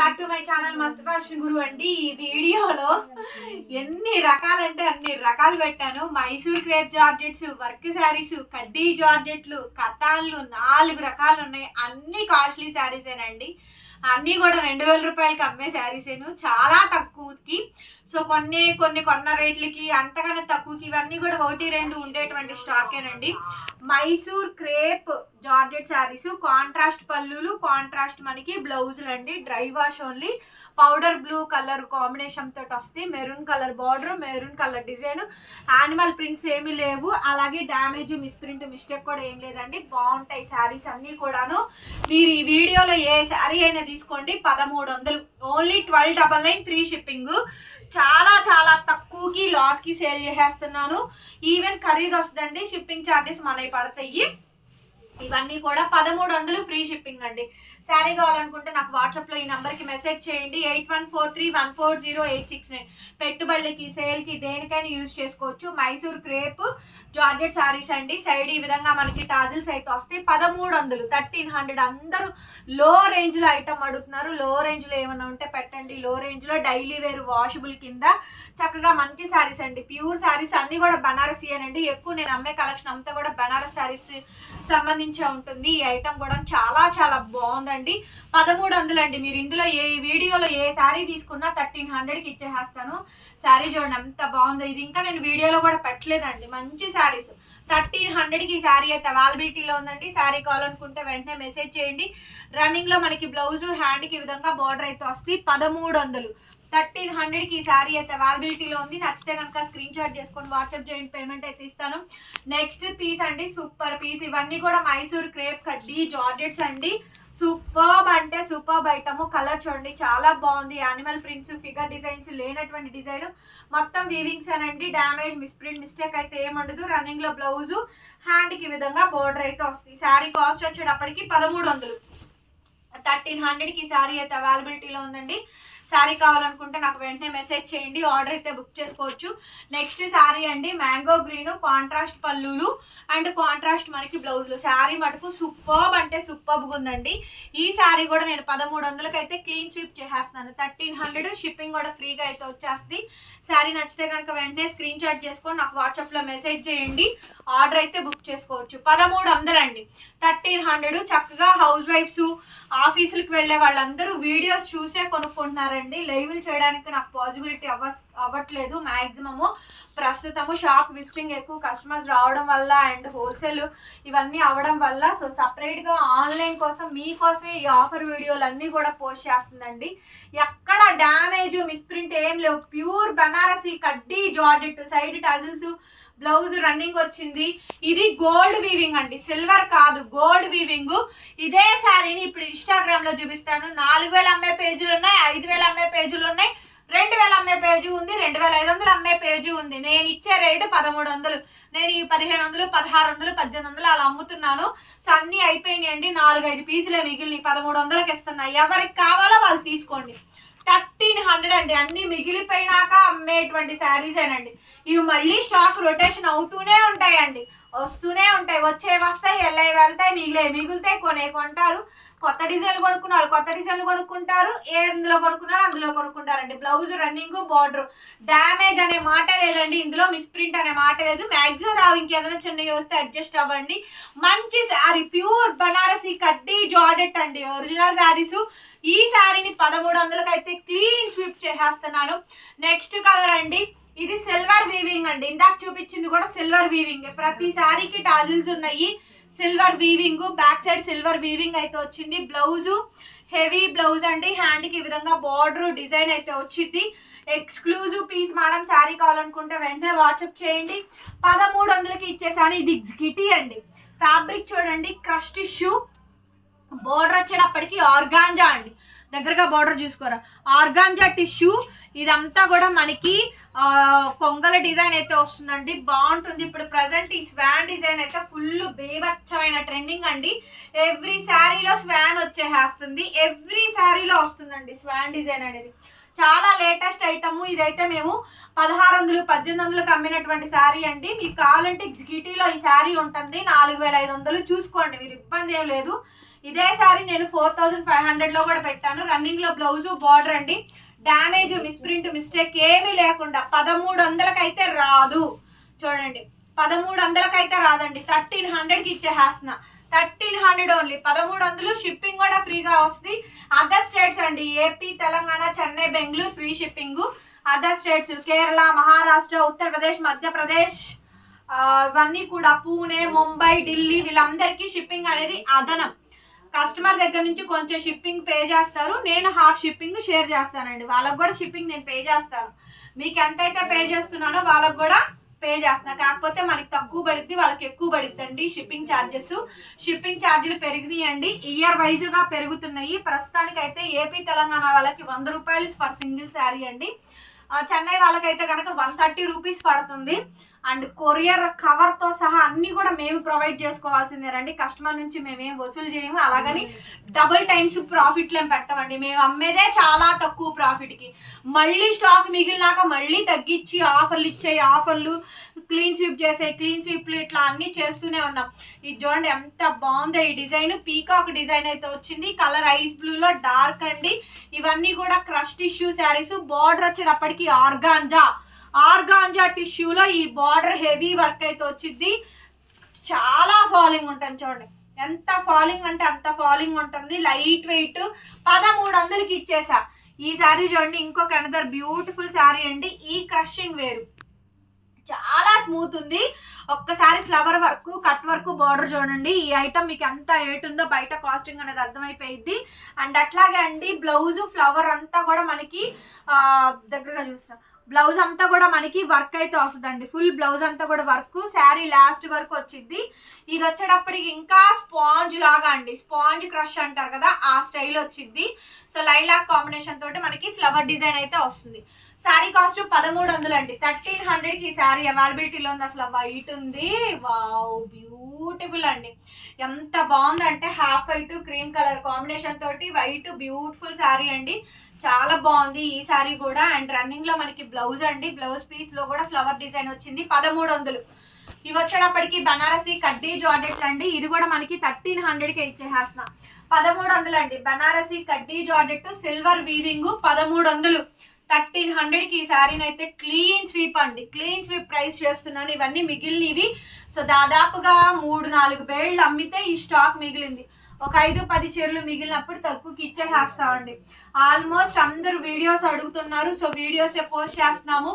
Back to my channel మస్త్ fashion గురు అండి. ఈ వీడియోలో ఎన్ని రకాలంటే అన్ని రకాలు పెట్టాను. Mysore crepe georgettes, work saris, కడ్డీ జార్జెట్లు, కతాన్లు 4 రకాలు ఉన్నాయి. అన్ని కాస్ట్లీ శారీసేనండి. అన్నీ కూడా 2000 రూపాయలకి అమ్మే శారీసేను, చాలా తక్కువకి. సో కొన్న రేట్లకి అంతకన్నా తక్కువకి ఇవన్నీ కూడా 1-2 ఉండేటువంటి స్టాకేనండి. Mysore crepe georgette saris, contrast పళ్ళులు, కాంట్రాస్ట్ మనకి బ్లౌజులు అండి. Dry wash only. Powder blue colour combination తోటి వస్తాయి. Maroon colour border, maroon colour design. Animal prints ఏమీ లేవు, అలాగే డ్యామేజ్ మిస్ప్రింట్ మిస్టేక్ కూడా ఏం లేదండి. బాగుంటాయి శారీస్ అన్నీ కూడాను. మీరు ఈ వీడియోలో ఏ శారీ అయినా తీసుకోండి 1300, ఓన్లీ 1299 ఫ్రీ షిప్పింగ్. చాలా చాలా తక్కువకి లాస్కి సేల్ చేసేస్తున్నాను. ఈవెన్ ఖరీదు వస్తుందండి, షిప్పింగ్ ఛార్జెస్ మనవి పడతాయి. ఇవన్నీ కూడా 1300 ఫ్రీ షిప్పింగ్ అండి. శారీ కావాలనుకుంటే నాకు వాట్సాప్లో ఈ నెంబర్కి మెసేజ్ చేయండి. 8143140869. పెట్టుబడులకి, సేల్కి, దేనికైనా యూజ్ చేసుకోవచ్చు. మైసూర్ క్రేప్ జార్జెట్ శారీస్ అండి. సైడ్ ఈ విధంగా మనకి టాజిల్స్ అయితే వస్తాయి. 1300, 1300. అందరూ లో రేంజ్లో ఐటమ్ అడుగుతున్నారు. లో రేంజ్లో ఏమైనా ఉంటే పెట్టండి. లో రేంజ్లో డైలీ వేర్ వాషబుల్ కింద చక్కగా మంచి శారీస్ అండి. ప్యూర్ శారీస్ అన్నీ కూడా బనారసీ అనండి. ఎక్కువ నేను అమ్మే కలెక్షన్ అంతా కూడా బనారస్ శారీస్ సంబంధించి ఉంటుంది. ఈ ఐటమ్ కూడా చాలా చాలా బాగుందండి. 1300 అండి. మీరు ఇందులో ఏ వీడియోలో ఏ శారీ తీసుకున్నా 1300కి ఇచ్చేస్తాను. శారీ చూడండి ఎంత బాగుందో. ఇది ఇంకా నేను వీడియోలో కూడా పెట్టలేదండి. మంచి శారీస్ 1300కి ఈ శారీ అయితే అవైలబిలిటీలో ఉందండి. శారీ కావాలనుకుంటే వెంటనే మెసేజ్ చేయండి. రన్నింగ్లో మనకి బ్లౌజు, హ్యాండ్కి ఈ విధంగా బార్డర్ అయితే వస్తుంది. 1300, 1300కి ఈ శారీ అయితే అవైలబిలిటీలో ఉంది. నచ్చితే కనుక స్క్రీన్ షాట్ చేసుకొని వాట్సాప్ చేయండి, పేమెంట్ అయితే ఇస్తాను. నెక్స్ట్ పీస్ అండి, సూపర్ పీస్. ఇవన్నీ కూడా మైసూర్ క్రేప్ కడ్డీ జార్జెట్స్ అండి. సూపర్బ్ అంటే సూపర్బ్ ఐటమ్. కలర్ చూడండి చాలా బాగుంది. యానిమల్ ప్రింట్స్, ఫిగర్ డిజైన్స్ లేనటువంటి డిజైన్, మొత్తం వీవింగ్స్ అనండి. డ్యామేజ్ మిస్ప్రింట్ మిస్టేక్ అయితే ఏముండదు. రన్నింగ్ లో బ్లౌజు, హ్యాండ్కి ఈ విధంగా బోర్డర్ అయితే వస్తుంది. శారీ కాస్ట్ వచ్చేటప్పటికి 1300, 1300కి శారీ అయితే అవైలబిలిటీలో ఉందండి. శారీ కావాలనుకుంటే నాకు వెంటనే మెసేజ్ చేయండి, ఆర్డర్ అయితే బుక్ చేసుకోవచ్చు. నెక్స్ట్ శారీ అండి, మ్యాంగో గ్రీన్, కాంట్రాస్ట్ పళ్ళులు అండ్ కాంట్రాస్ట్ మనకి బ్లౌజులు. శారీ మటుకు సూపర్బ్ అంటే సూపర్బ్గా ఉందండి. ఈ శారీ కూడా నేను 1300కి అయితే క్లీన్ స్వీప్ చేసేస్తున్నాను. 1300 షిప్పింగ్ కూడా ఫ్రీగా అయితే వచ్చేస్తుంది. శారీ నచ్చితే కనుక వెంటనే స్క్రీన్ షాట్ చేసుకొని నాకు వాట్సాప్లో మెసేజ్ చేయండి, ఆర్డర్ అయితే బుక్ చేసుకోవచ్చు. 1300 అండి, 1300. చక్కగా హౌస్ వైఫ్స్, ఆఫీసులకు వెళ్ళే వాళ్ళందరూ వీడియోస్ చూసే కొనుక్కుంటున్నారండి. లైవ్లు చేయడానికి నాకు పాసిబిలిటీ అవ్వట్లేదు. మ్యాక్సిమము ప్రస్తుతము షాప్ విజిటింగ్ ఎక్కువ కస్టమర్స్ రావడం వల్ల అండ్ హోల్సేల్ ఇవన్నీ అవ్వడం వల్ల సో సపరేట్గా ఆన్లైన్ కోసం మీకోసమే ఈ ఆఫర్ వీడియోలు అన్నీ కూడా పోస్ట్ చేస్తుందండి. ఎక్కడ డ్యామేజ్ మిస్ప్రింట్ ఏం లేవు. ప్యూర్ బనారసీ కడ్డీ georgette, side tassels, blouse running వచ్చింది. ఇది గోల్డ్ వీవింగ్ అండి, సిల్వర్ కాదు, గోల్డ్ వీవింగ్. ఇదే శారీని ఇప్పుడు ఇన్స్టాగ్రామ్ లో చూపిస్తాను. 4000 అమ్మే పేజీలు ఉన్నాయి, 5000 అమ్మే పేజీలు ఉన్నాయి, 2000 అమ్మే పేజీ ఉంది, 2500 అమ్మే పేజీ ఉంది. నేను ఇచ్చే రేటు 1300. నేను ఈ 1500, 1600, 1800 అలా అమ్ముతున్నాను. సో అన్నీ అయిపోయినాయండి. 4-5 పీసులే మిగిలిన 1300కి ఇస్తున్నా. ఎవరికి కావాలో వాళ్ళు తీసుకోండి. 1300 అండి. అన్ని మిగిలిపోయినాక అమ్మేటువంటి శారీసేనండి. ఇవి మళ్ళీ స్టాక్ రొటేషన్ అవుతూనే ఉంటాయండి, వస్తూనే ఉంటాయి. వస్తాయి, వెళ్తాయి, మిగులుతాయి, కొంటారు. కొత్త డిజైన్లు కొనుక్కున్న వాళ్ళు కొత్త డిజైన్లు కొనుక్కుంటారు, ఎందులో కొనుక్కున్నారో అందులో కొనుక్కుంటారండి. బ్లౌజ్, రన్నింగ్, బార్డర్, డ్యామేజ్ అనే మాట లేదండి. ఇందులో మిస్ప్రింట్ అనే మాట లేదు. మ్యాక్సిమం రావు. ఇంకేదైనా చిన్నగా వస్తే అడ్జస్ట్ అవ్వండి. మంచి శారీ, ప్యూర్ బనారసీ కడ్డీ జార్జెట్ అండి, ఒరిజినల్ శారీస్. ఈ శారీని 1300కి అయితే క్లీన్ స్వీప్ చేసేస్తున్నాను. నెక్స్ట్ కలర్ అండి, ఇది సిల్వర్ వీవింగ్ అండి. ఇందాక చూపించింది కూడా సిల్వర్ వీవింగ్. ప్రతి శారీకి టాజిల్స్ ఉన్నాయి. Silver weaving, back side silver weaving అయితే వచ్చింది. బ్లౌజు హెవీ బ్లౌజ్ అండి. హ్యాండ్కి ఈ విధంగా బార్డర్ డిజైన్ అయితే వచ్చింది. Exclusive piece madam. శారీ కావాలనుకుంటే వెంటనే వాట్సాప్ చేయండి. 1300కి ఇచ్చేసాను. ఇది గిటి అండి. ఫ్యాబ్రిక్ చూడండి, క్రష్ టిష్యూ. బోర్డర్ వచ్చేటప్పటికి ఆర్గాంజా అండి. దగ్గరగా బార్డర్ చూసుకోరా, ఆర్గాంజా టిష్యూ. ఇదంతా కూడా మనకి కొంగల డిజైన్ అయితే వస్తుందండి. బాగుంటుంది. ఇప్పుడు ప్రజెంట్ ఈ స్వాన్ డిజైన్ అయితే ఫుల్ బేబచ్చమైన ట్రెండింగ్ అండి. ఎవ్రీ శారీలో స్వాన్ వచ్చేస్తుంది, ఎవ్రీ శారీలో వస్తుందండి స్వాన్ డిజైన్ అనేది. చాలా లేటెస్ట్ ఐటమ్. ఇదైతే మేము 1600, 1800కి అమ్మినటువంటి శారీ అండి. మీకు కావాలంటే గిటీలో ఈ శారీ ఉంటుంది 4500. చూసుకోండి, మీరు ఇబ్బంది ఏం లేదు. ఇదే సారీ నేను 4500 లో కూడా పెట్టాను. రన్నింగ్ లో బ్లౌజ్ బార్డర్ అండి, డ్యామేజ్ మిస్ప్రింట్ మిస్టేక్ ఏమీ లేకుండా 1300కి అయితే రాదు. చూడండి 1300కి అయితే రాదండి, 1300కి ఇచ్చేస్తున్నా. 1300 ఓన్లీ, 1300. షిప్పింగ్ కూడా ఫ్రీగా వస్తుంది. అదర్ స్టేట్స్ అండి, AP, Telangana, Chennai, Bengaluru free shipping. Other states Kerala, Maharashtra, Uttar Pradesh, Madhya Pradesh ఇవన్నీ కూడా, పూణే, ముంబై, ఢిల్లీ వీళ్ళందరికీ షిప్పింగ్ అనేది అదనం. కస్టమర్ దగ్గర నుంచి కొంచెం షిప్పింగ్ పే చేస్తారు, నేను హాఫ్ షిప్పింగ్ షేర్ చేస్తానండి. వాళ్ళకు కూడా షిప్పింగ్ నేను పే చేస్తాను. మీకు ఎంతైతే పే చేస్తున్నానో వాళ్ళకు కూడా పే చేస్తున్నా. కాకపోతే మనకి తక్కువ పడుద్ది, వాళ్ళకి ఎక్కువ పడుద్దండి షిప్పింగ్ ఛార్జెస్. షిప్పింగ్ ఛార్జీలు పెరిగినాయండి, ఇయర్ వైజ్గా పెరుగుతున్నాయి. ప్రస్తుతానికి అయితే ఏపీ, తెలంగాణ వాళ్ళకి 100 రూపాయలు ఫర్ సింగిల్ శారీ అండి. చెన్నై వాళ్ళకైతే కనుక 130 రూపీస్ పడుతుంది. అండ్ కొరియర్ కవర్తో సహా అన్నీ కూడా మేము ప్రొవైడ్ చేసుకోవాల్సిందేనండి. కస్టమర్ నుంచి మేమేం వసూలు చేయము, అలాగని డబుల్ టైమ్స్ ప్రాఫిట్లు ఏం పెట్టమండి. మేము అమ్మేదే చాలా తక్కువ ప్రాఫిట్కి. మళ్ళీ స్టాక్ మిగిలినాక మళ్ళీ తగ్గించి ఆఫర్లు ఇచ్చే, ఆఫర్లు క్లీన్ స్వీప్ చేసే, క్లీన్ స్వీప్లు ఇట్లా అన్నీ చేస్తూనే ఉన్నాం. ఇది చూడండి ఎంత బాగుందో ఈ డిజైన్, పీకాక్ డిజైన్ అయితే వచ్చింది. కలర్ ఐస్ బ్లూలో డార్క్ అండి. ఇవన్నీ కూడా క్రష్ టిష్యూ శారీస్. బార్డర్ వచ్చేటప్పటికి ఆర్గాంజా టిష్యూలో ఈ బార్డర్ హెవీ వర్క్ అయితే వచ్చింది. చాలా ఫాలింగ్ ఉంటుంది చూడండి, ఎంత ఫాలింగ్ అంటే అంత ఫాలింగ్ ఉంటుంది. లైట్ వెయిట్, 1300కి ఇచ్చేసా. ఈ శారీ చూడండి, ఇంకొక అనదర్ బ్యూటిఫుల్ శారీ అండి. ఈ క్రషింగ్ వేరు, చాలా స్మూత్ ఉంది. ఒక్కసారి flower work, cut work, border చూడండి. ఈ ఐటమ్ మీకు ఎంత రేట్ ఉందో బయట కాస్టింగ్ అనేది అర్థమైపోయింది. అండ్ అట్లాగే అండి బ్లౌజ్ ఫ్లవర్ అంతా కూడా మనకి దగ్గరగా చూస్తాం, బ్లౌజ్ అంతా కూడా మనకి వర్క్ అయితే వస్తుందండి. ఫుల్ బ్లౌజ్ అంతా కూడా వర్క్, శారీ లాస్ట్ వరకు వచ్చింది. ఇది వచ్చేటప్పటికి ఇంకా స్పాంజ్ లాగా అండి, స్పాంజ్ క్రష్ అంటారు కదా ఆ స్టైల్ వచ్చింది. సో లైలాక్ కాంబినేషన్ తోటి మనకి ఫ్లవర్ డిజైన్ అయితే వస్తుంది. శారీ కాస్ట్ 1300 అండి. 1300కి ఈ శారీ అవైలబిలిటీలో ఉంది. అసలు వైట్ ఉంది, వావ్ బ్యూటిఫుల్ అండి. ఎంత బాగుందంటే half white cream colour combination తోటి వైట్ బ్యూటిఫుల్ శారీ అండి. చాలా బాగుంది ఈ శారీ కూడా. అండ్ రన్నింగ్ లో మనకి బ్లౌజ్ అండి, బ్లౌజ్ పీస్ లో కూడా ఫ్లవర్ డిజైన్ వచ్చింది. 1300. ఇవి వచ్చేటప్పటికి బనారసి కడ్డీ జార్జెట్ అండి. ఇది కూడా మనకి 1300కే ఇచ్చేసేస్తున్నా. 1300 అండి. బనారసి కడ్డీ జార్జెట్ సిల్వర్ వీవింగ్ 1300. 1300కి ఈ శారీని అయితే క్లీన్ స్వీప్ అండి, క్లీన్ స్వీప్ ప్రైస్ చేస్తున్నాను. ఇవన్నీ మిగిలినవి. సో దాదాపుగా 3-4 బేళ్ళు అమ్మితే ఈ స్టాక్ మిగిలింది. ఒక 5-10 చీరలు మిగిలినప్పుడు తక్కువకి ఇచ్చేసేస్తామండి. ఆల్మోస్ట్ అందరు వీడియోస్ అడుగుతున్నారు, సో వీడియోసే పోస్ట్ చేస్తున్నాము.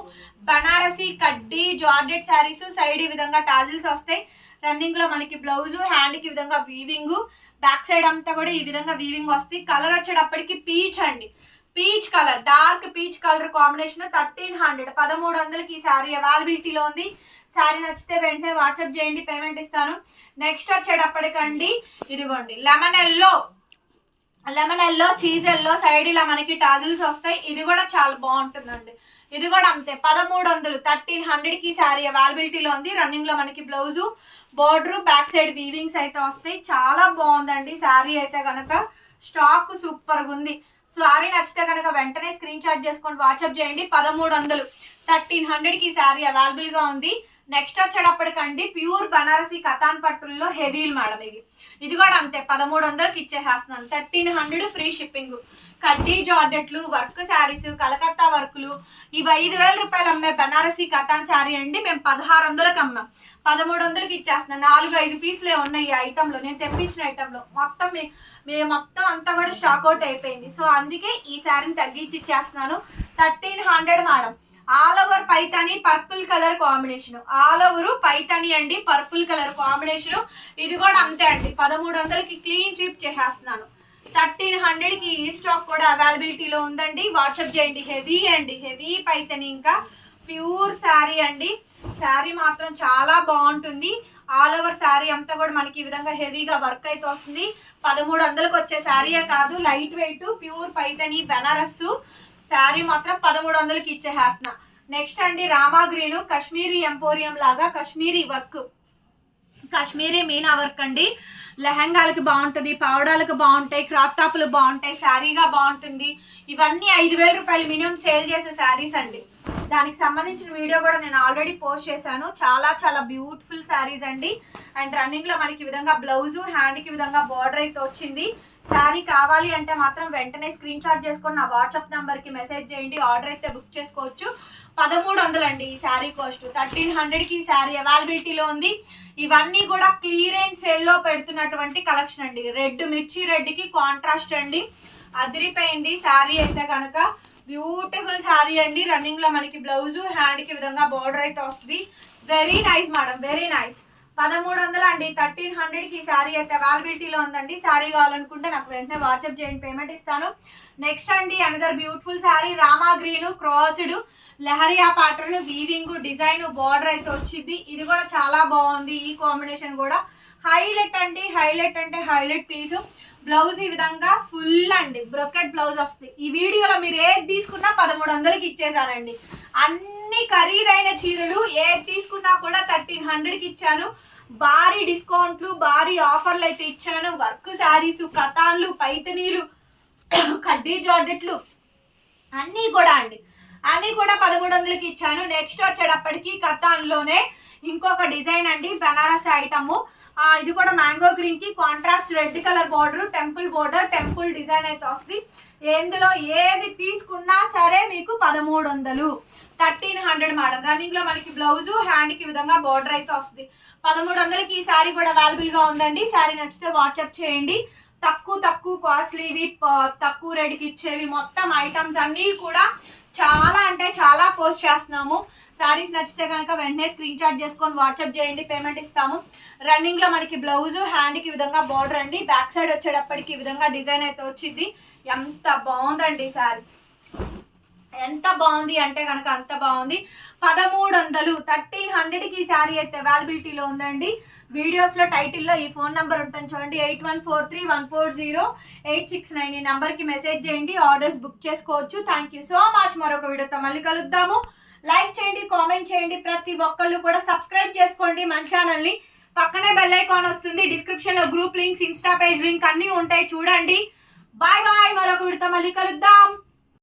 బనారసి కడ్డీ జార్జెట్ శారీస్, సైడ్ ఈ విధంగా టాజిల్స్ వస్తాయి. రన్నింగ్ లో మనకి బ్లౌజ్, హ్యాండ్ కి విధంగా వీవింగ్, బ్యాక్ సైడ్ అంతా కూడా ఈ విధంగా వీవింగ్ వస్తాయి. కలర్ వచ్చేటప్పటికి పీచ్ అండి, peach colour, dark peach colour combination. 1300, 1300కి ఈ శారీ అవైలబిలిటీలో ఉంది. శారీ నచ్చితే వెంటనే వాట్సాప్ చేయండి, పేమెంట్ ఇస్తాను. నెక్స్ట్ వచ్చేటప్పటికండి ఇదిగోండి lemon yellow cheese yellow, side ఇలా మనకి టాజిల్స్ వస్తాయి. ఇది కూడా చాలా బాగుంటుందండి. ఇది కూడా అంతే 1300. 1300కి శారీ అవైలబిలిటీలో ఉంది. రన్నింగ్ లో మనకి బ్లౌజు, బోర్డర్, బ్యాక్ సైడ్ వీవింగ్స్ అయితే వస్తాయి. చాలా బాగుందండి శారీ అయితే కనుక. స్టాక్ సూపర్గా ఉంది. శారీ నచ్చితే కనుక వెంటనే స్క్రీన్ షాట్ చేసుకొని వాట్సాప్ చేయండి. 1300. 1300కి శారీ అవైలబుల్ గా ఉంది. నెక్స్ట్ వచ్చేటప్పటికండి ప్యూర్ బనారసి కతాన్ పట్టుల్లో హెవీలు మేడం. ఇది కూడా అంతే 1300కి ఇచ్చేసేస్తున్నాను. 1300 ఫ్రీ షిప్పింగ్. కడ్డీ జార్జెట్లు, వర్క్ శారీస్, కలకత్తా వర్కులు, ఇవి 5000 రూపాయలు అమ్మే బనారసి కతాన్ శారీ అండి మేము 1600కి అమ్మాం. 1300కి ఇచ్చేస్తున్నాను. 4-5 పీసులే ఉన్నాయి ఈ ఐటెంలో, నేను తెప్పించిన ఐటెంలో. మొత్తం అంతా కూడా స్టాక్ అవుట్ అయిపోయింది. సో అందుకే ఈ శారీని తగ్గించి ఇచ్చేస్తున్నాను. 1300 madam. All over Paithani purple colour combination, all over Paithani అండి పర్పుల్ కలర్ కాంబినేషన్. ఇది కూడా అంతే అండి 1300కి క్లీన్ స్వీప్ చేసేస్తున్నాను. 1300కి ఈ స్టాక్ కూడా అవైలబిలిటీలో ఉందండి. వాట్సాప్ చేయండి. హెవీ అండి, హెవీ పైతాని, ఇంకా ప్యూర్ శారీ అండి. శారీ మాత్రం చాలా బాగుంటుంది. ఆల్ ఓవర్ శారీ అంతా కూడా మనకి ఈ విధంగా హెవీగా వర్క్ అయితే వస్తుంది. 1300కి వచ్చే శారీయే కాదు, light weight pure Paithani Banaras sari మాత్రం 1300కి ఇచ్చేసేస్తున్నా. నెక్స్ట్ అండి రామా గ్రీన్, కాశ్మీరీ ఎంపోరియం లాగా కాశ్మీరీ వర్క్, కాశ్మీరీ మీనా వర్క్ అండి. లెహంగాలకి బాగుంటుంది, పావడాలకు బాగుంటాయి, క్రాప్ టాపులు బాగుంటాయి, శారీగా బాగుంటుంది. ఇవన్నీ 5,000 రూపాయలు మినిమం సేల్ చేసే శారీస్ అండి. దానికి సంబంధించిన వీడియో కూడా నేను ఆల్రెడీ పోస్ట్ చేశాను. చాలా చాలా బ్యూటిఫుల్ శారీస్ అండి. అండ్ రన్నింగ్లో మనకి ఈ విధంగా బ్లౌజు, హ్యాండ్కి విధంగా బార్డర్ అయితే వచ్చింది. శారీ కావాలి అంటే మాత్రం వెంటనే స్క్రీన్ షాట్ చేసుకొని నా వాట్సాప్ నెంబర్కి మెసేజ్ చేయండి. ఆర్డర్ అయితే బుక్ చేసుకోవచ్చు. 1,300 అండి ఈ శారీ కాస్ట్. 1,300కి ఈ శారీ అవైలబిలిటీలో ఉంది. ఇవన్నీ కూడా క్లియరెన్స్ సేల్లో పెడుతున్నటువంటి కలెక్షన్ అండి. రెడ్, మిర్చి రెడ్కి కాంట్రాస్ట్ అండి. అదిరిపోయింది శారీ అయితే కనుక. బ్యూటిఫుల్ శారీ అండి. రన్నింగ్లో మనకి బ్లౌజు, హ్యాండ్కి విధంగా బార్డర్ అయితే వస్తుంది. Very nice madam, very nice. 1,300 అండి. 1,300కి శారీ అయితే అవైలబిలిటీలో ఉందండి. శారీ కావాలనుకుంటే నాకు వెంటనే వాట్సాప్ చేయండి, పేమెంట్ ఇస్తాను. నెక్స్ట్ అండి another beautiful sari. Rama green crossed leheriya pattern, weaving, design, border అయితే వచ్చింది. ఇది కూడా చాలా బాగుంది. ఈ కాంబినేషన్ కూడా హైలైట్ అండి. హైలైట్ అంటే హైలైట్ పీసు. బ్లౌజ్ ఈ విధంగా ఫుల్ అండి బ్రొకెట్ బ్లౌజ్ వస్తుంది. ఈ వీడియోలో మీరు ఏది తీసుకున్నా 1,300కి ఇచ్చేసానండి. అన్ని ఖరీదైన చీరలు ఏది తీసుకున్నా కూడా 1,300కి ఇచ్చాను. భారీ డిస్కౌంట్లు, భారీ ఆఫర్లు అయితే ఇచ్చాను. వర్క్ శారీస్, కతాన్లు, పైతనీలు, కడ్డీ జార్జెట్లు అన్నీ కూడా అండి, అన్నీ కూడా 1,300కి ఇచ్చాను. నెక్స్ట్ వచ్చేటప్పటికి కతాన్లోనే ఇంకొక డిజైన్ అండి, బనారస్ ఐటము. ఇది కూడా మ్యాంగో గ్రీన్ కి contrast red colour border, temple border, temple design అయితే వస్తుంది. ఎందులో ఏది తీసుకున్నా సరే మీకు 1,300. 1,300 మేడం. రన్నింగ్ లో మనకి బ్లౌజు, హ్యాండ్ కి విధంగా బార్డర్ అయితే వస్తుంది. 1,300కి ఈ శారీ కూడా అవైలబుల్ గా ఉందండి. శారీ నచ్చితే వాట్సాప్ చేయండి. తక్కువ కాస్ట్లీవి, తక్కువ రేటుకి ఇచ్చేవి మొత్తం ఐటమ్స్ అన్నీ కూడా చాలా అంటే చాలా పోస్ట్ చేస్తున్నాము. శారీస్ నచ్చితే కనుక వెంటనే స్క్రీన్ షాట్ చేసుకొని వాట్సాప్ చేయండి, పేమెంట్ ఇస్తాము. రన్నింగ్ లో మనకి బ్లౌజు, హ్యాండ్ కి విధంగా బార్డర్ అండి. బ్యాక్ సైడ్ వచ్చేటప్పటికి ఈ విధంగా డిజైన్ అయితే వచ్చింది. ఎంత బాగుందండి శారీ, ఎంత బాగుంది అంటే కనుక అంత బాగుంది. 1,300. 1,300కి ఈ శారీ అయితే అవైలబిలిటీలో ఉందండి. వీడియోస్లో టైటిల్లో ఈ ఫోన్ నెంబర్ ఉంటుంది చూడండి, 8143140869. ఈ నెంబర్కి మెసేజ్ చేయండి, ఆర్డర్స్ బుక్ చేసుకోవచ్చు. Thank you so much. మరొక వీడియోతో మళ్ళీ కలుద్దాము. లైక్ చేయండి, కామెంట్ చేయండి, ప్రతి ఒక్కళ్ళు కూడా సబ్స్క్రైబ్ చేసుకోండి మన ఛానల్ని. పక్కనే బెల్ ఐకాన్ వస్తుంది. డిస్క్రిప్షన్లో group links, insta page link అన్నీ ఉంటాయి, చూడండి. Bye bye. మరొక వీడియోతో మళ్ళీ కలుద్దాం.